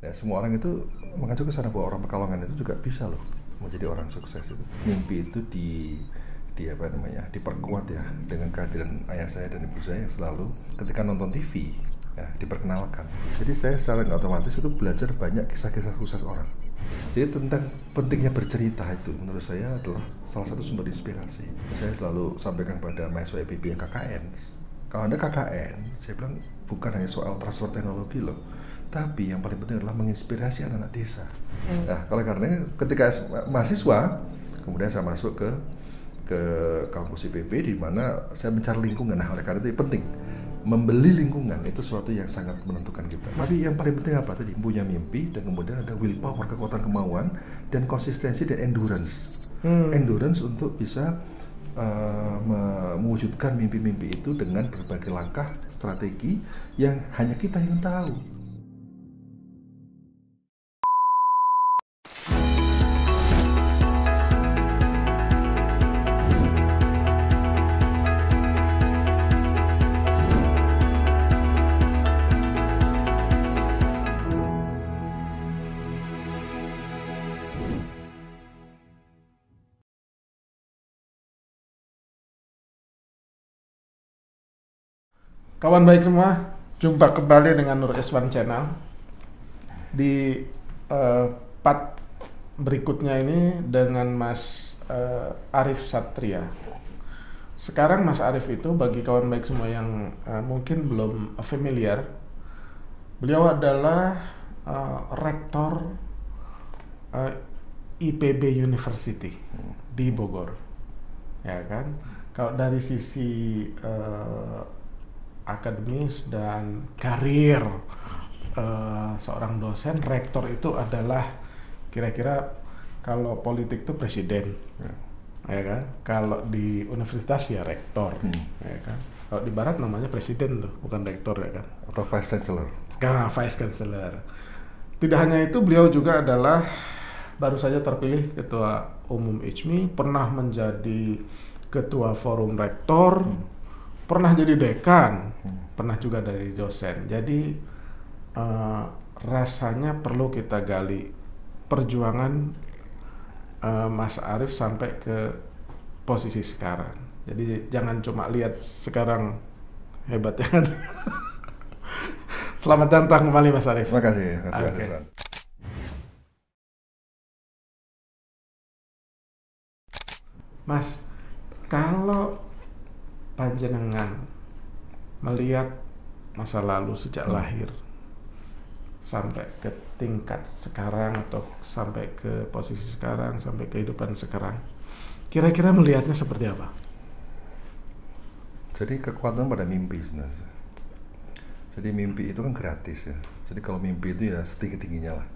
Ya, semua orang itu mengacu ke sana bahwa orang Pekalongan itu juga bisa loh menjadi orang sukses itu. Mimpi itu diperkuat ya dengan kehadiran ayah saya dan ibu saya yang selalu ketika nonton TV ya, diperkenalkan. Jadi saya secara nggak otomatis itu belajar banyak kisah-kisah sukses orang. Jadi tentang pentingnya bercerita itu menurut saya adalah salah satu sumber inspirasi. Saya selalu sampaikan pada mahasiswa IPB yang KKN, kalau Anda KKN, saya bilang bukan hanya soal transfer teknologi loh, tapi yang paling penting adalah menginspirasi anak-anak desa. Nah, kalau karena ketika mahasiswa, kemudian saya masuk ke kampus IPB di mana saya mencari lingkungan. Nah, oleh karena itu penting membeli lingkungan itu sesuatu yang sangat menentukan kita. Tapi yang paling penting apa tadi? Punya mimpi dan kemudian ada willpower, kekuatan kemauan dan konsistensi dan endurance. Endurance untuk bisa mewujudkan mimpi-mimpi itu dengan berbagai langkah strategi yang hanya kita yang tahu. Kawan baik semua, jumpa kembali dengan Nur Eswan Channel. Di part berikutnya ini dengan Mas Arif Satria. Sekarang Mas Arif itu bagi kawan baik semua yang mungkin belum familiar, beliau adalah rektor IPB University di Bogor, ya kan? Kalau dari sisi akademis dan karir seorang dosen, rektor itu adalah kira-kira kalau politik itu presiden, ya kan? Kalau di universitas ya rektor, ya kan? Kalau di barat namanya presiden tuh, bukan rektor, ya kan? Atau vice chancellor. Sekarang vice chancellor. Tidak hanya itu, beliau juga adalah baru saja terpilih ketua umum ICMI, pernah menjadi ketua forum rektor. Pernah jadi dekan, pernah juga dari dosen. Jadi rasanya perlu kita gali perjuangan Mas Arif sampai ke posisi sekarang. Jadi jangan cuma lihat sekarang hebat ya kan. Selamat datang kembali Mas Arif. Terima kasih. Okay. Mas, kalau panjenengan melihat masa lalu sejak lahir sampai ke tingkat sekarang atau sampai ke posisi sekarang, sampai kehidupan sekarang, kira-kira melihatnya seperti apa? Jadi kekuatan pada mimpi sebenarnya. Jadi mimpi itu kan gratis ya. Jadi kalau mimpi itu ya setinggi-tingginya lah.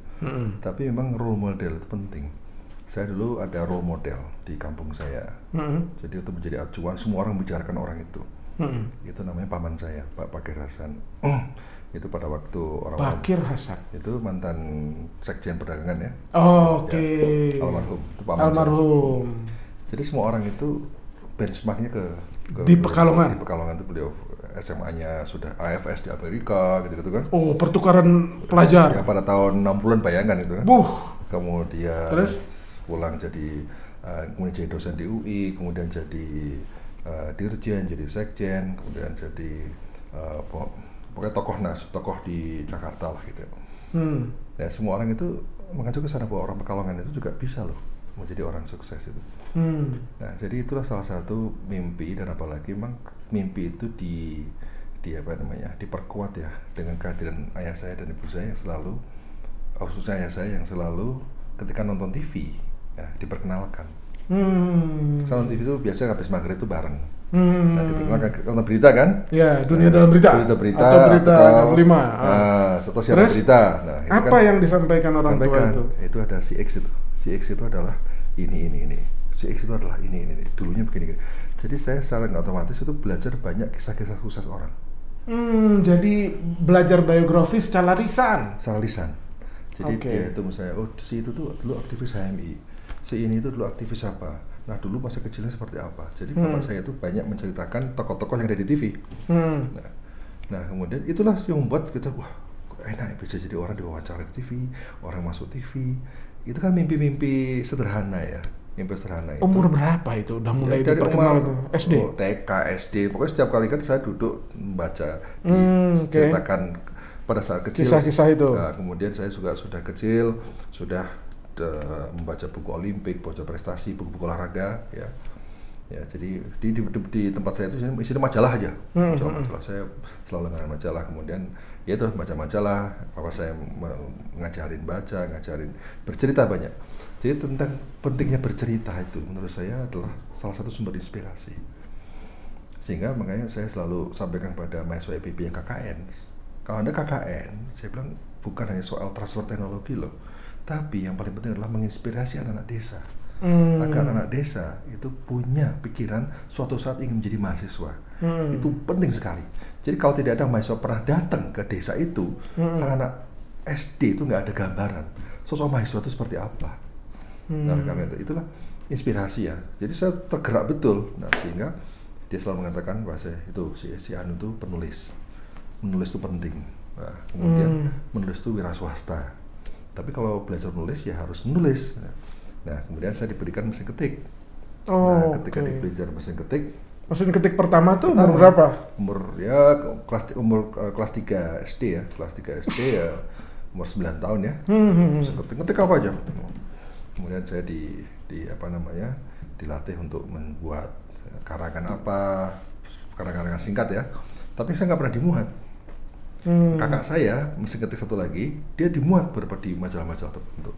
Tapi memang role model itu penting. Saya dulu ada role model di kampung saya. Jadi itu menjadi acuan, semua orang membicarakan orang itu. Itu namanya paman saya, Pak Pakir Hasan. Itu pada waktu orang Pakir Hasan. Itu mantan Sekjen Perdagangan ya. Oke. Ya, almarhum. Itu paman almarhum. saya. Jadi semua orang itu benchmarknya ke di Pekalongan. Di Pekalongan itu beliau SMA-nya sudah AFS di Amerika gitu-gitu kan. Oh, pertukaran pelajar. Ya pada tahun 60-an bayangkan itu kan. Kemudian terus pulang jadi kemudian jadi dosen di UI, kemudian jadi dirjen, jadi sekjen, kemudian jadi pokoknya tokoh di Jakarta lah gitu. Ya semua orang itu mengacu ke sana bahwa orang Pekalongan itu juga bisa loh menjadi orang sukses itu. Nah jadi itulah salah satu mimpi, dan apalagi memang mimpi itu diperkuat ya dengan kehadiran ayah saya dan ibu saya yang selalu, khususnya ayah saya yang selalu ketika nonton TV ya diperkenalkan. Nonton TV itu biasanya habis maghrib itu bareng. Nah, diperkenalkan nonton berita kan? Ya, dunia dalam berita. Berita atau berita 5. Atau siaran berita. Nah, itu apa yang disampaikan orang tua itu? Itu ada si X itu. Si X itu adalah ini. Si X itu adalah ini. Dulunya begini. Jadi saya secara nggak otomatis itu belajar banyak kisah-kisah sukses orang. Jadi belajar biografi secara lisan. Jadi dia itu misalnya, si itu tuh dulu aktivis HMI, si ini itu dulu aktivis apa, nah dulu masa kecilnya seperti apa. Jadi bapak saya itu banyak menceritakan tokoh-tokoh yang ada di TV. Nah kemudian itulah yang membuat kita, wah enak bisa jadi orang diwawancara di TV, orang masuk TV. Itu kan mimpi-mimpi sederhana ya. Mimpi sederhana itu. Umur berapa itu udah mulai Ya, dari diperkenal umur itu? SD? TK, SD. Pokoknya setiap kali kan saya duduk membaca, Oke. diceritakan pada saat kecil. Kisah-kisah itu. Nah, kemudian saya juga sudah kecil, sudah membaca buku Olimpik, baca prestasi, buku-buku olahraga, ya. Ya, jadi di tempat saya itu isinya majalah aja. Majalah saya selalu dengan majalah. Kemudian ya itu baca majalah, papa saya ngajarin baca, ngajarin bercerita banyak. Jadi tentang pentingnya bercerita itu menurut saya adalah salah satu sumber inspirasi. Sehingga makanya saya selalu sampaikan pada mahasiswa IPB yang KKN. Kalau Anda KKN, saya bilang bukan hanya soal transfer teknologi loh, tapi yang paling penting adalah menginspirasi anak-anak desa. Agar anak desa itu punya pikiran suatu saat ingin menjadi mahasiswa. Itu penting sekali. Jadi kalau tidak ada mahasiswa pernah datang ke desa itu, anak-anak SD itu nggak ada gambaran sosok mahasiswa itu seperti apa. Nah, karena itulah inspirasi ya. Jadi saya tergerak betul. Nah, sehingga dia selalu mengatakan bahwa si Anu itu penulis. Menulis itu penting. Nah, kemudian menulis itu wira swasta. Tapi kalau belajar menulis ya harus menulis. Nah, kemudian saya diberikan mesin ketik. Ketika belajar mesin ketik pertama tuh umur berapa? Umur ya kelas 3 SD ya, kelas 3 SD ya, umur 9 tahun ya. Mesin ketik apa aja. Kemudian saya dilatih untuk membuat karangan karangan singkat ya. Tapi saya nggak pernah dimuat. Kakak saya mesin ketik satu lagi, dia dimuat beberapa di majalah-majalah tertentu.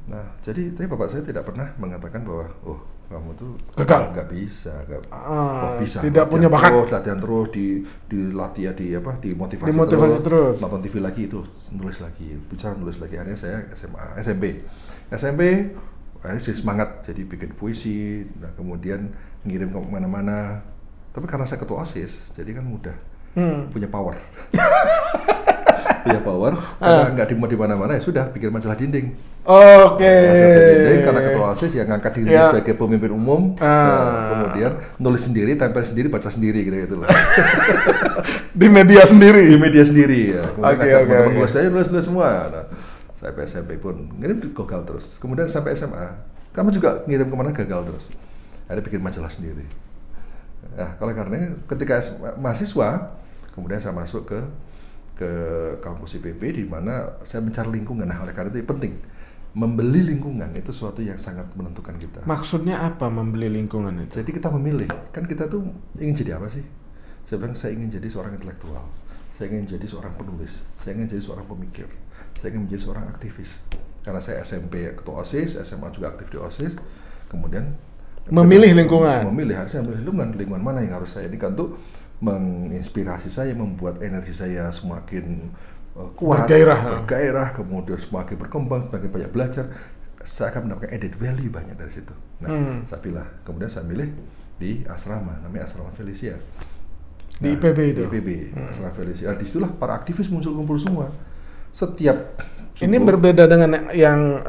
Nah, jadi tapi bapak saya tidak pernah mengatakan bahwa kamu tuh gagal, nggak bisa, bisa. Tidak punya bakat. Latihan terus, dilatih ya, dimotivasi terus. Nonton TV lagi itu, nulis lagi, bicara nulis lagi. Akhirnya saya SMP, akhirnya saya semangat jadi bikin puisi. Nah, kemudian ngirim ke mana-mana. Tapi karena saya ketua OSIS, jadi kan mudah. Punya power. Karena nggak dimuat di mana-mana ya sudah bikin majalah dinding. Karena ketua OSIS yang ngangkat diri sebagai pemimpin umum, kemudian nulis sendiri, tempel sendiri, baca sendiri gitu lah. Di media sendiri ya. Kemudian ngajak teman-teman nulis, saya nulis semua. Nah, sampai SMP pun ngirim gagal terus. Kemudian sampai SMA, kamu juga ngirim kemana gagal terus. Ada bikin majalah sendiri. Nah, karena ketika mahasiswa, kemudian saya masuk ke kampus IPB di mana saya mencari lingkungan. Nah, oleh karena itu penting membeli lingkungan itu suatu yang sangat menentukan kita. Maksudnya apa membeli lingkungan itu? Jadi kita memilih, kan kita tuh ingin jadi apa sih? Saya bilang saya ingin jadi seorang intelektual, saya ingin jadi seorang penulis, saya ingin jadi seorang pemikir, saya ingin menjadi seorang aktivis. Karena saya SMP ketua OSIS, SMA juga aktif di OSIS, kemudian memilih lingkungan. Harusnya memilih lingkungan mana yang harus saya jadikan untuk menginspirasi saya, membuat energi saya semakin kuat, bergairah, kemudian semakin berkembang, semakin banyak belajar. Saya akan mendapatkan added value banyak dari situ. Nah, saya pilih. Kemudian saya milih di asrama, namanya Asrama Felicia. Di IPB itu? Di IPB, Asrama Felicia. Nah, disitulah para aktivis kumpul semua. Setiap ini berbeda dengan yang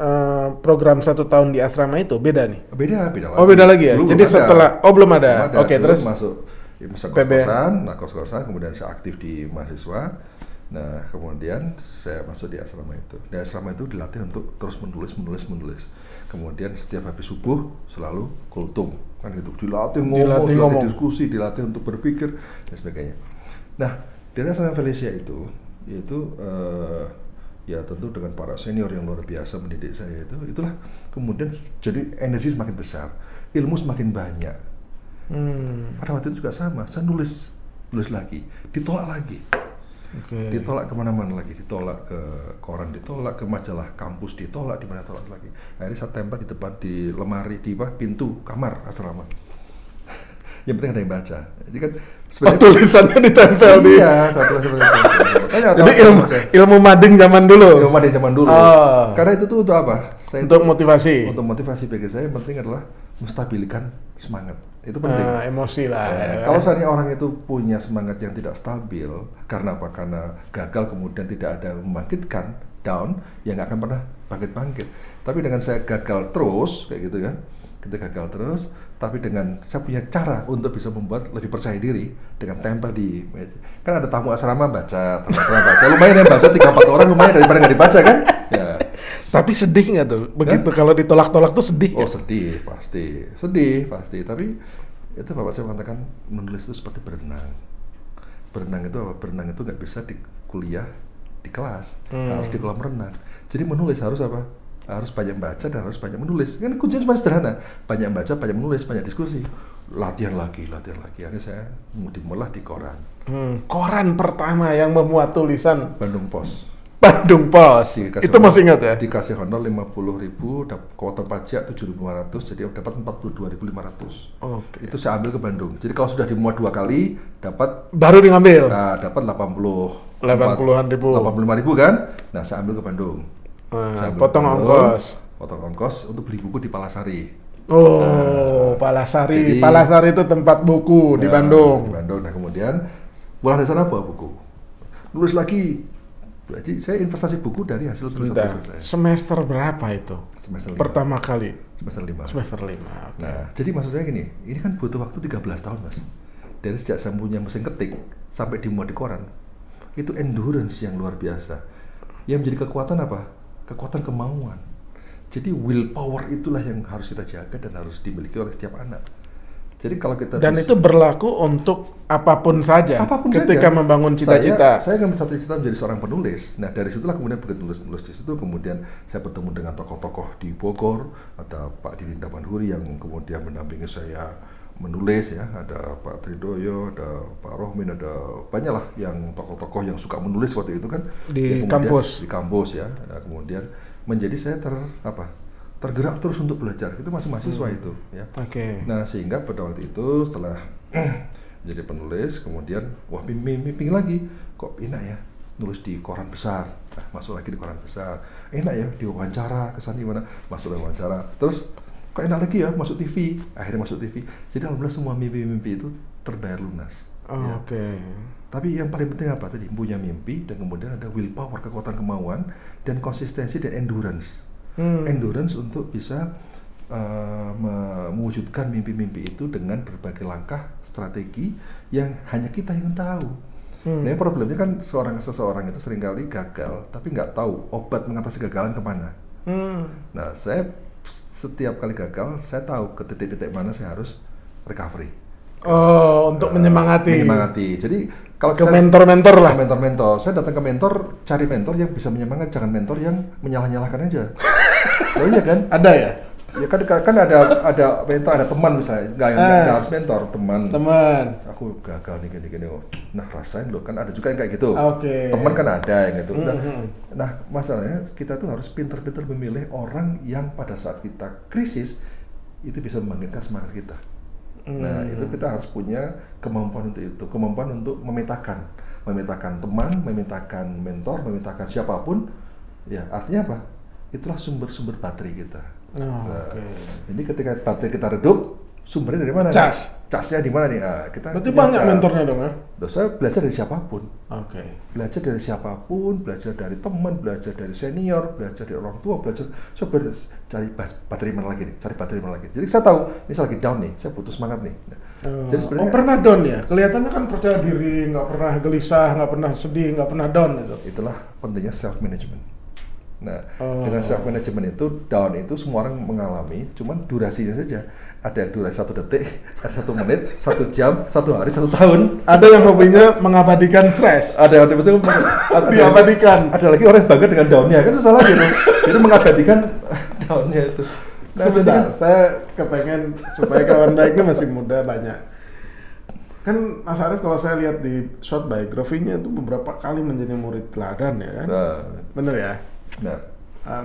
program 1 tahun di asrama itu, beda nih? Beda lagi. Beda lagi ya? Jadi setelah, belum ada? Oke, terus? Masuk kos-kosan, kemudian saya aktif di mahasiswa. Nah, kemudian saya masuk di asrama itu. Di asrama itu dilatih untuk terus menulis. Kemudian setiap habis subuh selalu kultum, kan gitu. Dilatih ngomong, diskusi, dilatih untuk berpikir dan sebagainya. Nah, dari asrama Felicia itu ya tentu dengan para senior yang luar biasa mendidik saya itulah kemudian jadi energi semakin besar, ilmu semakin banyak. Pada waktu itu juga sama, saya nulis lagi, ditolak lagi. Ditolak kemana-mana lagi, ditolak ke koran, ditolak ke majalah kampus, ditolak di mana tolak lagi. Akhirnya saya tempel di depan di lemari di pintu kamar asrama. Yang penting ada yang baca. Jadi kan tulisannya ditempel di. Iya, satu seperti itu. Jadi ilmu mading zaman dulu. Karena itu tuh untuk apa? Untuk motivasi. Untuk motivasi bagi saya yang penting adalah menstabilkan semangat. Itu penting. Emosi lah. Kalau misalnya orang itu punya semangat yang tidak stabil, karena apa? Karena gagal kemudian tidak ada yang membangkitkan, down, ya nggak akan pernah bangkit. Tapi dengan saya gagal terus kayak gitu kan, kita gagal terus, tapi dengan saya punya cara untuk bisa membuat lebih percaya diri dengan tempel di meja. Kan ada tamu asrama baca, lumayan ya baca 3-4 orang lumayan daripada nggak dibaca kan? Ya. Tapi sedih nggak tuh? Begitu kalau ditolak-tolak tuh sedih. Oh sedih pasti. Tapi itu bapak saya mengatakan menulis itu seperti berenang. Berenang itu apa? Berenang itu nggak bisa di kuliah, di kelas, harus di kolam renang. Jadi menulis harus apa? Harus banyak baca dan harus banyak menulis. Kan kuncinya cuma sederhana, banyak baca, banyak menulis, banyak diskusi, latihan lagi. Akhirnya saya dimulai di koran. Koran pertama yang memuat tulisan Bandung Pos. Itu masih ingat ya? Dikasih honor 50.000, kuota pajak 7.500, jadi dapat 42.500. Oke. Itu saya ambil ke Bandung. Jadi kalau sudah dimuat 2 kali, dapat baru diambil. Nah, dapat 80-an ribu. 85.000 kan? Nah, saya ambil ke Bandung. Potong ongkos untuk beli buku di Palasari. Palasari. Palasari itu tempat buku di Bandung. Nah, kemudian pulang dari sana bawa buku. Nulis lagi. Jadi saya investasi buku dari hasil tulisan saya. Semester berapa itu? Semester 5. Pertama kali. Semester 5. Semester 5. Okay. Nah, jadi maksud saya gini, ini kan butuh waktu 13 tahun, Mas. Dari sejak saya punya mesin ketik sampai dimuat di koran. Itu endurance yang luar biasa. Yang menjadi kekuatan apa? Kekuatan kemauan. Jadi willpower itulah yang harus kita jaga dan harus dimiliki oleh setiap anak. Jadi kalau kita dan itu berlaku untuk apapun saja. Ketika membangun cita-cita. Saya kan cita-cita menjadi seorang penulis. Nah dari situlah kemudian begitu nulis di situ, kemudian saya bertemu dengan tokoh-tokoh di Bogor, ada Pak Didi Manhuri yang kemudian mendampingi saya menulis ya, ada Pak Tridoyo, ada Pak Rohmin, ada banyak lah yang tokoh-tokoh yang suka menulis waktu itu kan di kampus ya. Nah, kemudian menjadi saya tergerak terus untuk belajar. Itu masih mahasiswa itu ya. Oke. Nah, sehingga pada waktu itu setelah jadi penulis, kemudian wah pingin lagi kok enak ya nulis di koran besar. Nah, masuk lagi di koran besar. Enak ya diwawancara, kesan gimana? Masuk wawancara. Terus kok enak lagi ya masuk TV, akhirnya masuk TV. Jadi alhamdulillah semua mimpi-mimpi itu terbayar lunas. Ya. Oke. Tapi yang paling penting apa tadi? Punya mimpi dan kemudian ada willpower, kekuatan kemauan dan konsistensi dan endurance. Endurance untuk bisa mewujudkan mimpi-mimpi itu dengan berbagai langkah strategi yang hanya kita yang tahu. Nah, yang problemnya kan seseorang itu seringkali gagal, tapi nggak tahu obat mengatasi kegagalan kemana. Nah, saya setiap kali gagal, saya tahu ke titik-titik mana saya harus recovery. Untuk menyemangati. Jadi kalau ke mentor-mentor lah. Mentor-mentor. Saya datang ke mentor, cari mentor yang bisa menyemangati, jangan mentor yang menyalah-nyalahkan aja. Oh iya kan? Ada ya? Ya kan ada mentor, ada teman misalnya, nggak harus mentor, teman. Aku gagal nih gini. Nah rasain loh, kan ada juga yang kayak gitu. Teman kan ada yang gitu. Nah masalahnya kita tuh harus pintar-pintar memilih orang yang pada saat kita krisis itu bisa membangkitkan semangat kita. Nah itu kita harus punya kemampuan untuk itu, kemampuan untuk memetakan teman, memetakan mentor, memetakan siapapun. Ya artinya apa? Itulah sumber-sumber baterai kita. Jadi ketika baterai kita redup, sumbernya dari mana? Casnya di mana nih? Kita berarti banyak mentornya dong ya? Saya belajar dari siapapun. Belajar dari teman, belajar dari senior, belajar dari orang tua, cari baterai mana lagi. Jadi saya tahu, ini saya lagi down nih, saya butuh semangat nih. Jadi sebenarnya pernah down ya? Kelihatannya kan percaya diri, nggak pernah gelisah, nggak pernah sedih, nggak pernah down itu. Itulah pentingnya self management. Nah, dengan self management itu down itu semua orang mengalami, cuman durasinya saja. Ada yang durasi 1 detik, ada 1 menit, 1 jam, 1 hari, 1 tahun. Ada yang hobinya mengabadikan stres. Ada diabadikan. Ada lagi orang yang bangga dengan downnya, kan itu salah gitu. Jadi mengabadikan downnya itu. Nah, sebentar, saya kepengen supaya kawan baiknya masih muda banyak. Kan Mas Arief kalau saya lihat di short biografinya itu beberapa kali menjadi murid teladan ya kan? Bener ya? Nah,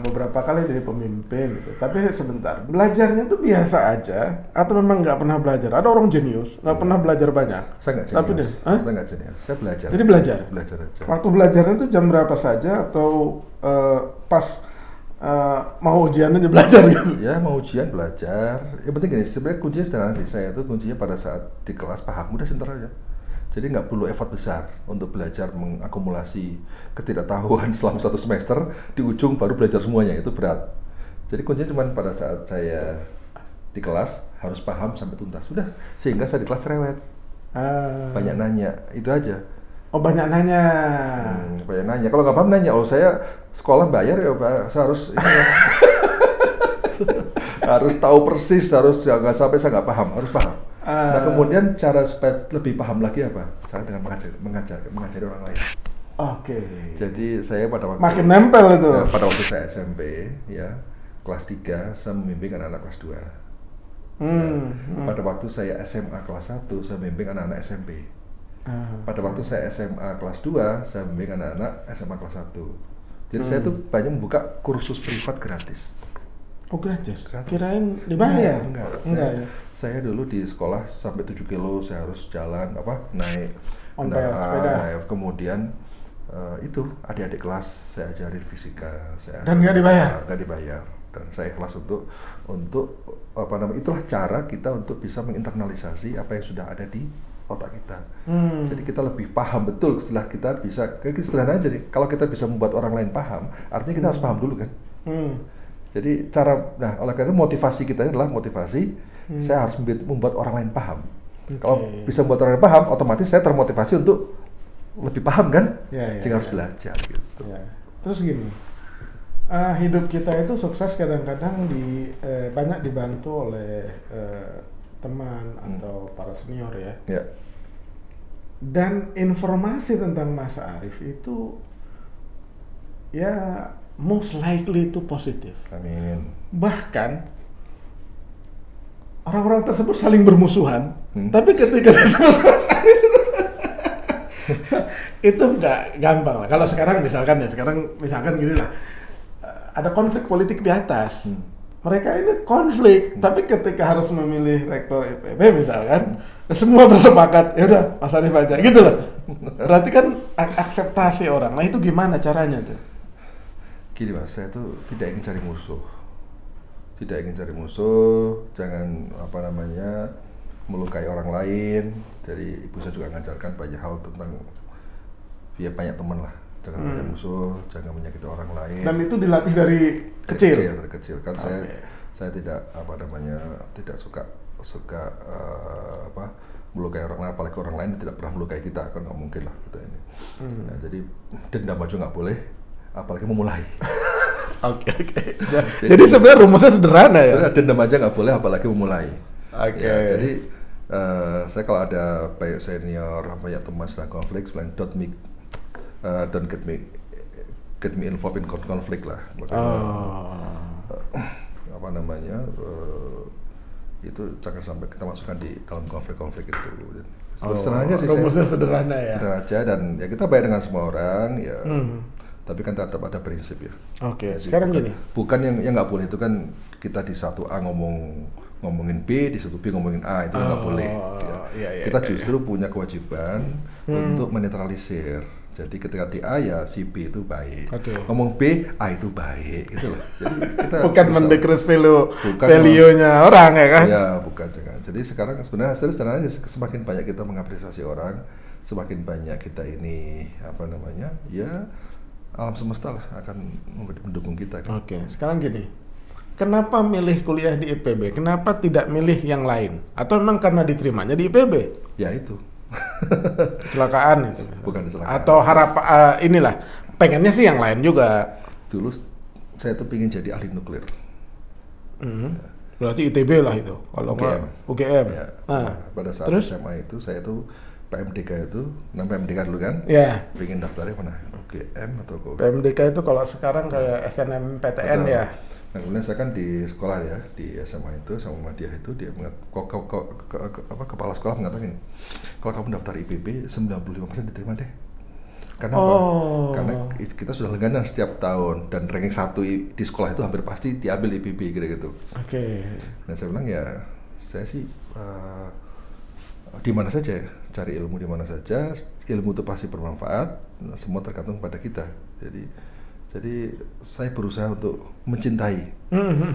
beberapa kali jadi pemimpin gitu. Tapi sebentar, belajarnya tuh biasa aja atau memang nggak pernah belajar? Ada orang jenius, nggak pernah belajar banyak. Saya nggak jenius. Saya belajar. Jadi belajar aja. Waktu belajarnya tuh jam berapa saja atau pas mau ujian aja belajar gitu? Ya mau ujian belajar. Yang penting gini, sebenarnya kuncinya sederhana sih. Saya tuh kuncinya pada saat di kelas paham udah center aja. Jadi nggak perlu effort besar untuk belajar mengakumulasi ketidaktahuan selama 1 semester, di ujung baru belajar semuanya, itu berat. Jadi kuncinya cuma pada saat saya di kelas harus paham sampai tuntas. Sudah, sehingga saya di kelas cerewet. Banyak nanya, itu aja. Oh, banyak nanya. Banyak nanya. Kalau nggak paham nanya. Oh, saya sekolah bayar ya Pak, saya harus ini ya. Harus tahu persis, harus nggak sampai saya nggak paham, harus paham. Nah, kemudian cara supaya lebih paham lagi apa? Cara dengan mengajari orang lain. Oke. Jadi saya pada waktu makin nempel itu. Ya, pada waktu saya SMP ya, kelas 3 saya membimbing anak-anak kelas 2. Pada waktu saya SMA kelas 1 saya membimbing anak-anak SMP. Pada waktu saya SMA kelas 2 saya membimbing anak-anak SMA kelas 1. Jadi saya tuh banyak membuka kursus privat gratis. Oh, gratis? Kirain dibayar? Enggak ya? Saya dulu di sekolah sampai 7 kilo saya harus jalan naik sepeda. Kemudian itu adik-adik kelas saya ajarin fisika. Dan nggak dibayar? Nggak dibayar. Dan saya ikhlas untuk itulah cara kita untuk bisa menginternalisasi apa yang sudah ada di otak kita. Jadi kita lebih paham betul setelah kita bisa, kayak sederhana aja nih, kalau kita bisa membuat orang lain paham, artinya kita harus paham dulu kan. Jadi oleh karena motivasi kita adalah motivasi, saya harus membuat orang lain paham. Kalau bisa membuat orang lain paham, otomatis saya termotivasi untuk lebih paham kan, sehingga harus belajar gitu. Terus gini, hidup kita itu sukses kadang-kadang banyak dibantu oleh teman atau para senior ya. Dan informasi tentang Mas Arief itu ya most likely itu positif. Amin. Bahkan orang-orang tersebut saling bermusuhan, tapi ketika disebut Mas Arief itu nggak gampang lah. Kalau sekarang misalkan gini lah, ada konflik politik di atas. Mereka ini konflik, tapi ketika harus memilih rektor IPB misalkan, semua bersepakat, ya udah Mas Arief aja, gitu loh. Berarti kan akseptasi orang. Nah itu gimana caranya tuh? Gini Mas, saya tuh tidak ingin cari musuh. Jangan melukai orang lain. Jadi ibu saya juga mengajarkan banyak hal tentang banyak teman lah. Jangan punya musuh, jangan menyakiti orang lain. Dan itu dilatih dari kecil. Dari kecil kan saya tidak tidak suka melukai orang lain, apalagi orang lain tidak pernah melukai kita, kan nggak mungkin lah kita ini. Nah, jadi dendam aja nggak boleh, apalagi memulai. Oke. Jadi sebenarnya rumusnya sederhana ya. Dendam aja nggak boleh, apalagi memulai. Oke. Jadi saya kalau ada banyak senior, banyak teman sedang konflik, selain don't get me involved in konflik lah. Itu jangan sampai kita masukkan di dalam konflik itu. Sederhana sih, rumusnya sederhana ya. Sederhana aja, dan ya kita baik dengan semua orang ya. Tapi kan tetap ada prinsip ya. Oke. Sekarang gini. Bukan yang nggak boleh itu kan kita di satu A ngomongin B, di satu B ngomongin A, itu nggak boleh. Kita justru punya kewajiban untuk menetralisir. Jadi ketika di A ya si B itu baik. Ngomong B, A itu baik, gitu loh. Jadi kita bukan mendekris value-nya orang ya kan? Ya, bukan. Jadi sekarang sebenarnya semakin banyak kita mengapresiasi orang, semakin banyak kita ini ya alam semesta lah akan mendukung kita kan. Oke. Sekarang gini. Kenapa milih kuliah di IPB? Kenapa tidak milih yang lain? Atau memang karena diterimanya di IPB? Ya itu. Kecelakaan itu. Bukan kecelakaan. Atau inilah pengennya sih yang lain juga. Dulu saya tuh pengen jadi ahli nuklir. Berarti ITB lah itu. Kalau UGM. Ya. Nah, pada saat SMA itu saya tuh PMDK itu, PMDK dulu kan? Iya. Pengen daftarnya mana? UGM atau PMDK itu kalau sekarang kayak SNMPTN ya. Nah, kemudian saya kan di sekolah ya, di SMA itu sama Muhammadiyah itu dia kepala sekolah mengatakan ini, kalau kamu daftar IPB 95% diterima deh. Karena apa? Karena kita sudah langganan setiap tahun dan ranking 1 di sekolah itu hampir pasti diambil IPB gitu. Oke. Nah, saya bilang ya, saya sih di mana saja cari ilmu di mana saja, ilmu itu pasti bermanfaat, semua tergantung pada kita. Jadi saya berusaha untuk mencintai,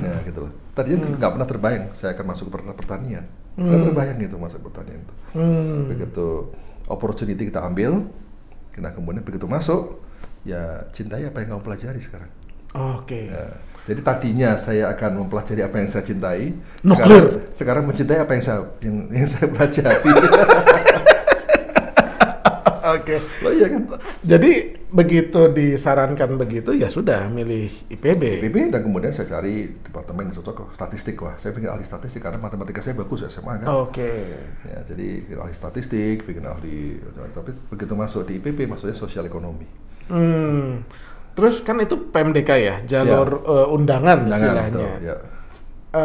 ya gitu loh. Tadinya nggak pernah terbayang saya akan masuk ke pertanian, nggak terbayang gitu masuk pertanian itu. Begitu opportunity kita ambil, kemudian begitu masuk, ya cintai apa yang kamu pelajari sekarang. Oke. Ya. Jadi tadinya saya akan mempelajari apa yang saya cintai, sekarang mencintai apa yang saya pelajari. Oke. Oh iya kan. Jadi begitu disarankan begitu ya sudah milih IPB. Dan kemudian saya cari departemen yang cocok statistik. Wah, saya bikin ahli statistik karena matematika saya bagus SMA kan. Oke. Ya, jadi bikin ahli statistik, bikin ahli, tapi begitu masuk di IPB maksudnya sosial ekonomi. Terus kan itu PMDK ya, jalur undangan istilahnya. Betul, ya.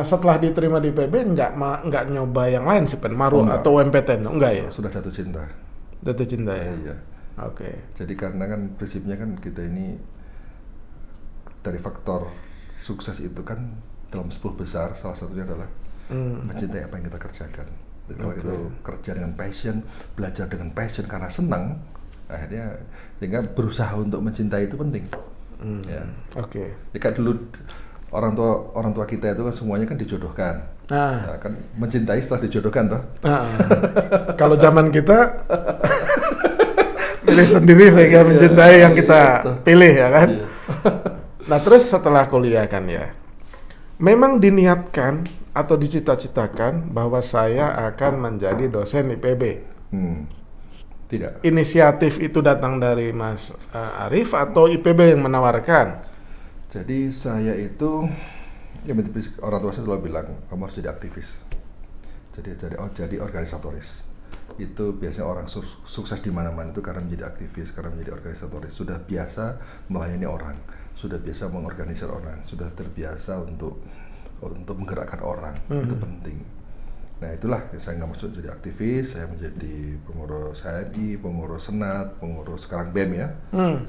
Setelah diterima di IPB nggak nyoba yang lain sih, Penmaru atau UMPTN, enggak ya? Sudah jatuh cinta. Jatuh cinta ya. Iya. Oke. Jadi karena kan prinsipnya kan kita ini dari faktor sukses itu kan dalam 10 besar salah satunya adalah mencintai apa yang kita kerjakan. Jadi kalau itu kerja dengan passion, belajar dengan passion karena senang, akhirnya sehingga berusaha untuk mencintai itu penting. Ya. Oke. Ya kayak dulu orang tua kita itu kan semuanya kan dijodohkan. Nah, kan mencintai setelah dijodohkan toh. Kalau zaman kita pilih sendiri sehingga mencintai yang kita pilih ya kan. Nah terus setelah kuliah kan ya, memang diniatkan atau dicita-citakan bahwa saya akan menjadi dosen IPB. Tidak. Inisiatif itu datang dari Mas Arief atau IPB yang menawarkan? Jadi saya itu, ya orang tua saya selalu bilang, kamu harus jadi aktivis. Jadi organisatoris. Itu biasanya orang sukses di mana-mana itu karena menjadi aktivis, karena menjadi organisatoris. Sudah biasa melayani orang, sudah biasa mengorganisir orang, sudah terbiasa untuk menggerakkan orang. Itu penting. Nah itulah saya nggak masuk jadi aktivis, saya menjadi pengurus HMI, pengurus Senat, pengurus sekarang BEM ya.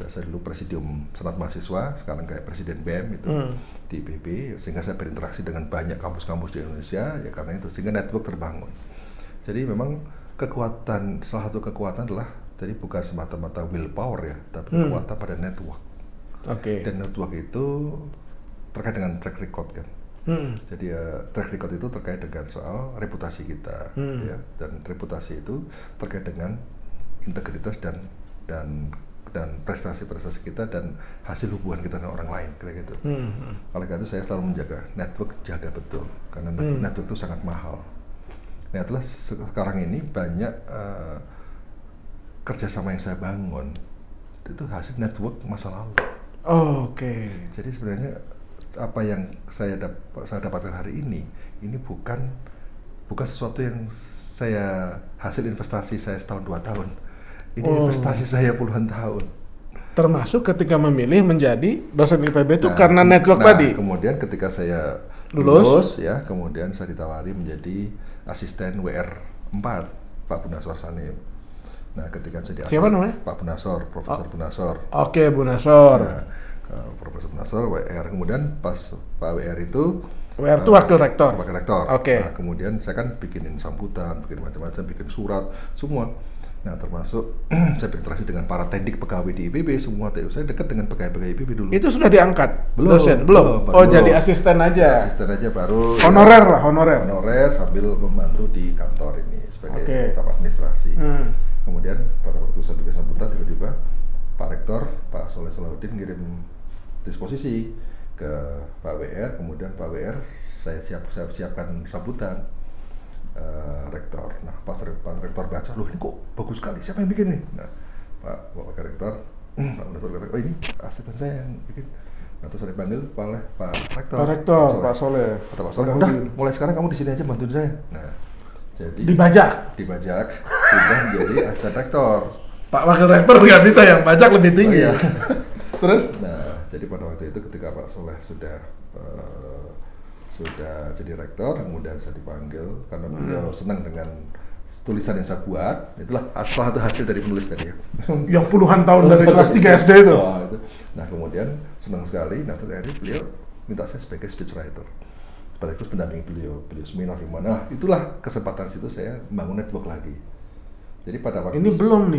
Saya dulu presidium Senat Mahasiswa, sekarang kayak presiden BEM itu di IPB, sehingga saya berinteraksi dengan banyak kampus-kampus di Indonesia, ya karena itu sehingga network terbangun. Jadi memang salah satu kekuatan adalah jadi bukan semata-mata willpower ya, tapi kekuatan pada network. Dan network itu terkait dengan track record kan. Jadi track record itu terkait dengan soal reputasi kita, ya, dan reputasi itu terkait dengan integritas dan prestasi-prestasi kita dan hasil hubungan kita dengan orang lain, kayak gitu. Oleh karena itu saya selalu menjaga network, jaga betul, karena network itu sangat mahal. Nah, itulah sekarang ini banyak kerjasama yang saya bangun itu hasil network masa lalu. Jadi sebenarnya apa yang saya dapatkan hari ini bukan sesuatu yang saya hasil investasi saya setahun 2 tahun. Ini investasi saya puluhan tahun. Termasuk ketika memilih menjadi dosen IPB itu karena network tadi. Kemudian ketika saya lulus ya, kemudian saya ditawari menjadi asisten WR 4 Pak Bunasor Sanim. Nah, ketika jadi siapa namanya? Pak Bunasor, Profesor Bunasor. Oke, Bunasor. Profesor Bunasor WR, kemudian pas Pak WR itu wakil rektor. Nah, kemudian saya kan bikinin sambutan, bikin macam-macam, bikin surat, semua. Nah, termasuk saya berinteraksi dengan para teknik pegawai di IPB semua. Saya dekat dengan pegawai IPB dulu. Itu sudah diangkat? Belum. Dosen? Belum. Jadi asisten aja. Asisten aja baru. Honorer sambil membantu di kantor ini sebagai staf administrasi. Kemudian pada waktu saya bikin sambutan tiba-tiba Pak Rektor, Pak Soleh Salahuddin ngirim disposisi ke Pak WR, kemudian Pak WR saya siapkan sambutan rektor. Nah, pas rektor baca, loh ini kok bagus sekali, siapa yang bikin nih? Nah, Pak Rektor, Pak Rektor, oh ini asisten saya yang bikin. Nah, terus saya dipanggil oleh Pak Rektor, Pak Soleh. Kata Pak Soleh, udah mulai sekarang kamu di sini aja bantuin saya. Nah, jadi dibajak, sudah menjadi asisten rektor. Pak Wakil Rektor nggak bisa, yang pajak lebih tinggi. Oh, iya. Terus? Nah, jadi pada waktu itu ketika Pak Soleh sudah jadi rektor, kemudian saya dipanggil karena beliau senang dengan tulisan yang saya buat. Itulah salah satu hasil dari penulis tadi. Yang puluhan tahun dari kelas 3 SD itu. Nah, kemudian senang sekali. Nah, terus akhirnya beliau minta saya sebagai speechwriter. Pada itu pendamping beliau seminar di mana. Nah, itulah kesempatan situ saya membangun network lagi. Jadi pada waktu ini belum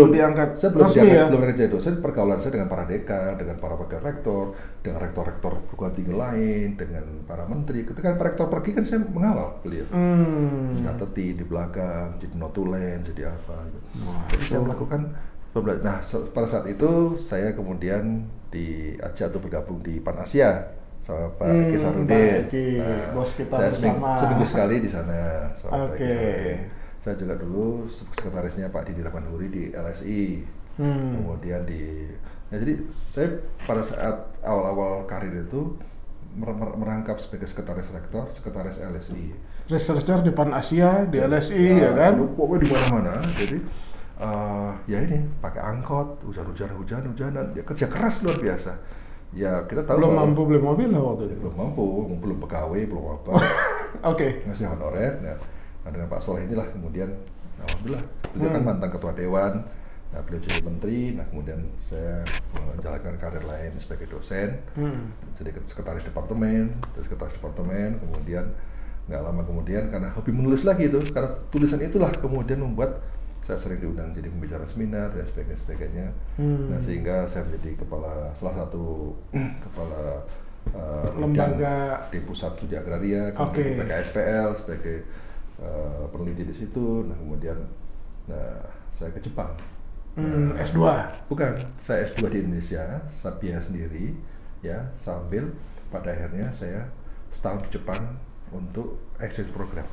diangkat resmi ya. Belum kerja dosen, pergaulan saya dengan para dekan, dengan para wakil rektor, dengan rektor-rektor perguruan tinggi lain, dengan para menteri. Ketika Pak Rektor pergi kan saya mengawal beliau. Nyateti di belakang, jadi notulen, jadi apa gitu. Jadi saya melakukan pembelajaran. Nah, pada saat itu saya kemudian diajak untuk bergabung di Pan Asia sama Pak Eki Sarudin. Bos kita saya bersama. seminggu sekali di sana sama Pak Eki Oke. Sarudin. Saya juga dulu sekretarisnya Pak Didi Rahmanhuri di LSI. Kemudian jadi saya pada saat awal-awal karir itu merangkap sebagai sekretaris rektor, sekretaris LSI. Researcher di Pan Asia, di LSI ya kan? Pokoknya di mana-mana. Jadi ya ini pakai angkot, hujanan, ya kerja keras luar biasa. Ya kita tahu belum mampu beli mobil lah waktu itu. Belum mampu, belum pegawai, belum apa. Oke. Ngasih honorer. Nah, dengan Pak Soleh inilah kemudian, alhamdulillah, beliau kan mantan ketua dewan. Nah, beliau jadi menteri. Nah, kemudian saya menjalankan karir lain sebagai dosen. Jadi sekretaris departemen, kemudian nggak lama kemudian karena hobi menulis lagi itu, karena tulisan itulah kemudian membuat saya sering diundang jadi pembicara seminar dan sebagainya. Nah, sehingga saya menjadi salah satu kepala lembaga di pusat studi agraria, kemudian PKSPL sebagai peneliti di situ. Nah, kemudian saya ke Jepang. S2? Bukan, saya S2 di Indonesia, saya biaya sendiri ya, sambil pada akhirnya saya setahun di Jepang untuk exchange program.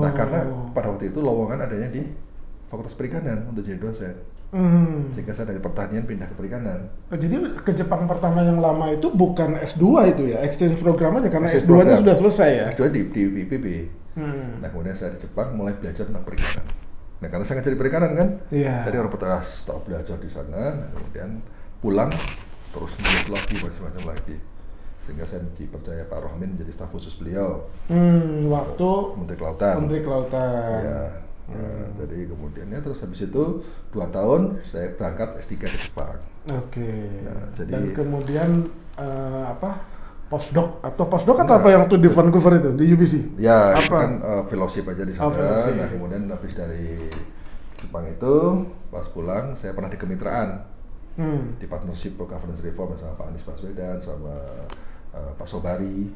Nah, karena pada waktu itu lowongan adanya di Fakultas Perikanan untuk jadi dosen. Sehingga saya dari pertanian pindah ke perikanan. Jadi ke Jepang pertama yang lama itu bukan S2 itu ya, exchange program aja karena S2-nya sudah selesai ya? S2 di IPB. Nah, kemudian saya di Jepang mulai belajar tentang perikanan. Nah, karena saya ngajar di perikanan kan, jadi orang pertama setelah belajar di sana, kemudian pulang terus nulis lagi macam-macam lagi. Sehingga saya dipercaya Pak Rohmin menjadi staf khusus beliau. Waktu Menteri Kelautan. Ya. Nah, jadi kemudian ya terus habis itu 2 tahun saya berangkat S3 ke Jepang. Nah, dan kemudian postdoc atau apa yang tuh di Vancouver itu, di UBC? Ya, kan fellowship aja di sana. Nah, kemudian habis dari Jepang itu pas pulang saya pernah di kemitraan di partnership for governance reform sama Pak Anies Baswedan sama Pak Sobari,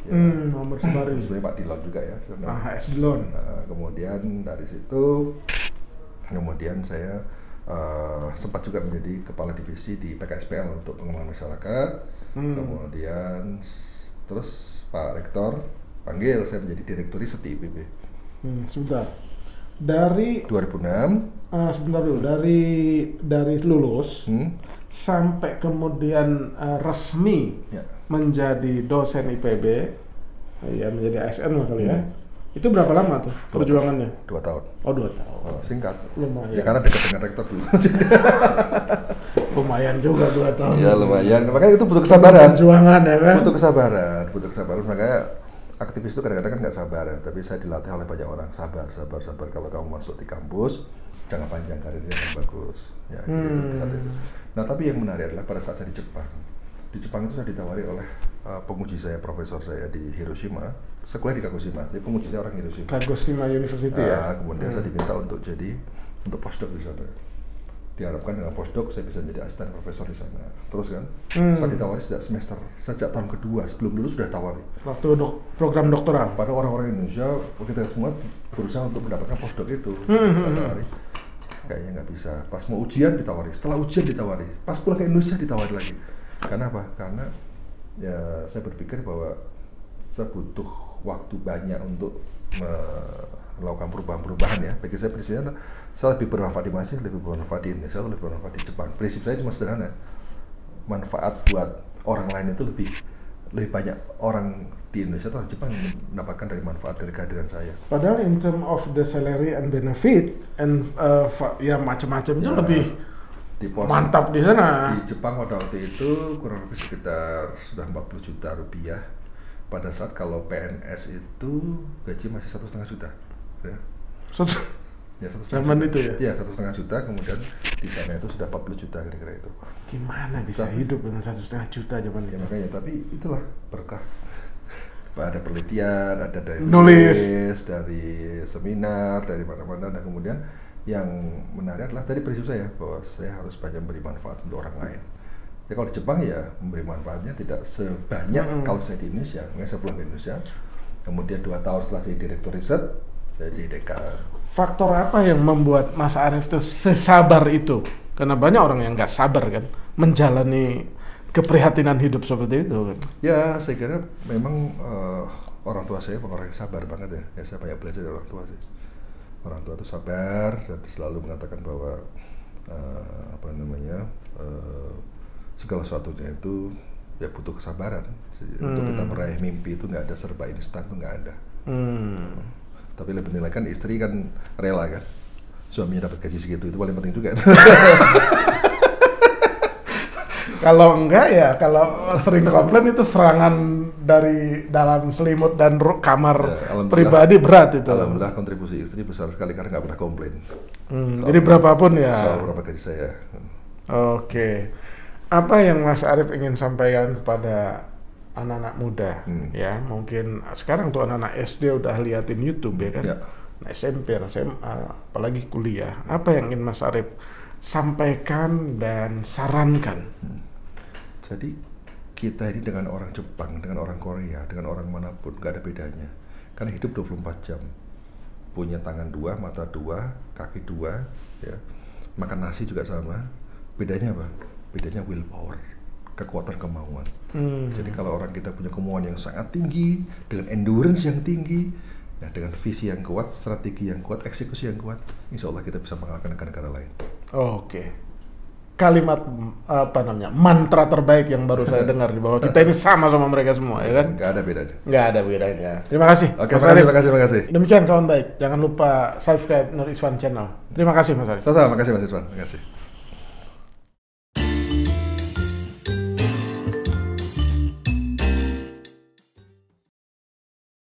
Muhammad Sobari, sebenarnya Pak Dilon juga ya. HS Dilon. Kemudian dari situ, kemudian saya sempat juga menjadi kepala divisi di PKSPL untuk pengembangan masyarakat. Kemudian terus Pak Rektor panggil saya menjadi direktur riset di IPB. Sebentar. Dari 2006. Sebentar dulu, dari lulus sampai kemudian resmi menjadi dosen IPB, ya menjadi ASN lah kali ya. Itu berapa lama tuh perjuangannya? 2 tahun. Oh, 2 tahun. Singkat. Lumayan. Ya karena dekat dengan rektor dulu. Lumayan juga 2 tahun. Ya lumayan. Makanya itu butuh kesabaran. Perjuangan ya kan? Butuh kesabaran. Makanya aktivis itu kadang-kadang kan nggak sabar ya. Tapi saya dilatih oleh banyak orang sabar. Kalau kamu masuk di kampus, jangan panjang karirnya yang bagus. Ya gitu. Nah tapi yang menarik adalah pada saat saya di Jepang. Di Jepang itu saya ditawari oleh penguji saya, profesor saya di Hiroshima, sekolah di Kagoshima. Jadi penguji saya orang Hiroshima. Kagoshima University ya. Kemudian saya diminta untuk untuk postdoc di sana. Diharapkan dengan postdoc saya bisa menjadi asisten profesor di sana. Terus kan, saya ditawari sejak tahun kedua, sebelum lulus sudah tawari. Waktu program doktoral. Pada orang-orang Indonesia, kita semua berusaha untuk mendapatkan postdoc itu. Kayaknya nggak bisa. Pas mau ujian ditawari, setelah ujian ditawari, pas pulang ke Indonesia ditawari lagi. Karena apa? Karena ya saya berpikir bahwa saya butuh waktu banyak untuk melakukan perubahan-perubahan ya. Bagi saya prinsipnya saya lebih bermanfaat di Malaysia, lebih bermanfaat di Indonesia, lebih bermanfaat di Jepang. Prinsip saya cuma sederhana. Manfaat buat orang lain itu lebih banyak orang di Indonesia atau Jepang mendapatkan dari manfaat dari kehadiran saya. Padahal in term of the salary and benefit and ya macam-macam itu lebih mantap di sana. Di Jepang pada waktu itu kurang lebih sekitar sudah 40 juta rupiah. Pada saat kalau PNS itu gaji masih 1,5 juta. Ya. Zaman itu ya? Iya, 1,5 juta, kemudian di sana itu sudah 40 juta kira-kira itu. Gimana bisa hidup dengan 1,5 juta zaman itu? Ya makanya, tapi itulah berkah. Ada penelitian, ada dari nulis, dari seminar, dari mana-mana, dan kemudian yang menarik adalah tadi prinsip saya bahwa saya harus banyak memberi manfaat untuk orang lain. Ya kalau di Jepang ya memberi manfaatnya tidak sebanyak kalau saya di Indonesia. Makanya saya pulang ke Indonesia, kemudian 2 tahun setelah jadi direktur riset, saya jadi dekan. Faktor apa yang membuat Mas Arief itu sesabar itu? Karena banyak orang yang nggak sabar kan menjalani keprihatinan hidup seperti itu kan? Ya, saya kira memang orang tua saya orang yang sabar banget ya. Ya saya banyak belajar dari orang tua sih. Orang tua itu sabar dan selalu mengatakan bahwa segala sesuatunya itu ya butuh kesabaran. Untuk kita meraih mimpi itu nggak ada serba instan, tuh nggak ada. Tapi lebih penting kan istri kan rela kan, suaminya dapat gaji segitu, itu paling penting juga. Kalau enggak ya, kalau sering komplain itu serangan dari dalam selimut dan kamar ya, pribadi berat itu. Alhamdulillah kontribusi istri besar sekali karena nggak pernah komplain. Jadi berapapun ya. Soal berapa gaji saya. Oke. Apa yang Mas Arief ingin sampaikan kepada anak-anak muda? Ya, mungkin sekarang tuh anak-anak SD udah liatin YouTube ya kan? Ya. SMP, SMA, apalagi kuliah. Apa yang ingin Mas Arief sampaikan dan sarankan? Jadi kita ini dengan orang Jepang, dengan orang Korea, dengan orang manapun gak ada bedanya. Karena hidup 24 jam. Punya tangan 2, mata 2, kaki 2, ya. Makan nasi juga sama. Bedanya apa? Bedanya willpower, kekuatan kemauan. Jadi kalau orang kita punya kemauan yang sangat tinggi, dengan endurance yang tinggi, ya, dengan visi yang kuat, strategi yang kuat, eksekusi yang kuat, insya Allah kita bisa mengalahkan negara-negara lain. Oke. Kalimat mantra terbaik yang baru saya dengar di bawah kita ini sama mereka semua ya kan? Nggak ada bedanya. Nggak ada bedanya. Terima kasih. Oke, terima kasih. Demikian kawan baik. Jangan lupa subscribe Nur Iswan Channel. Terima kasih Mas Arief. Sama-sama, makasih Mas Iswan. Terima kasih.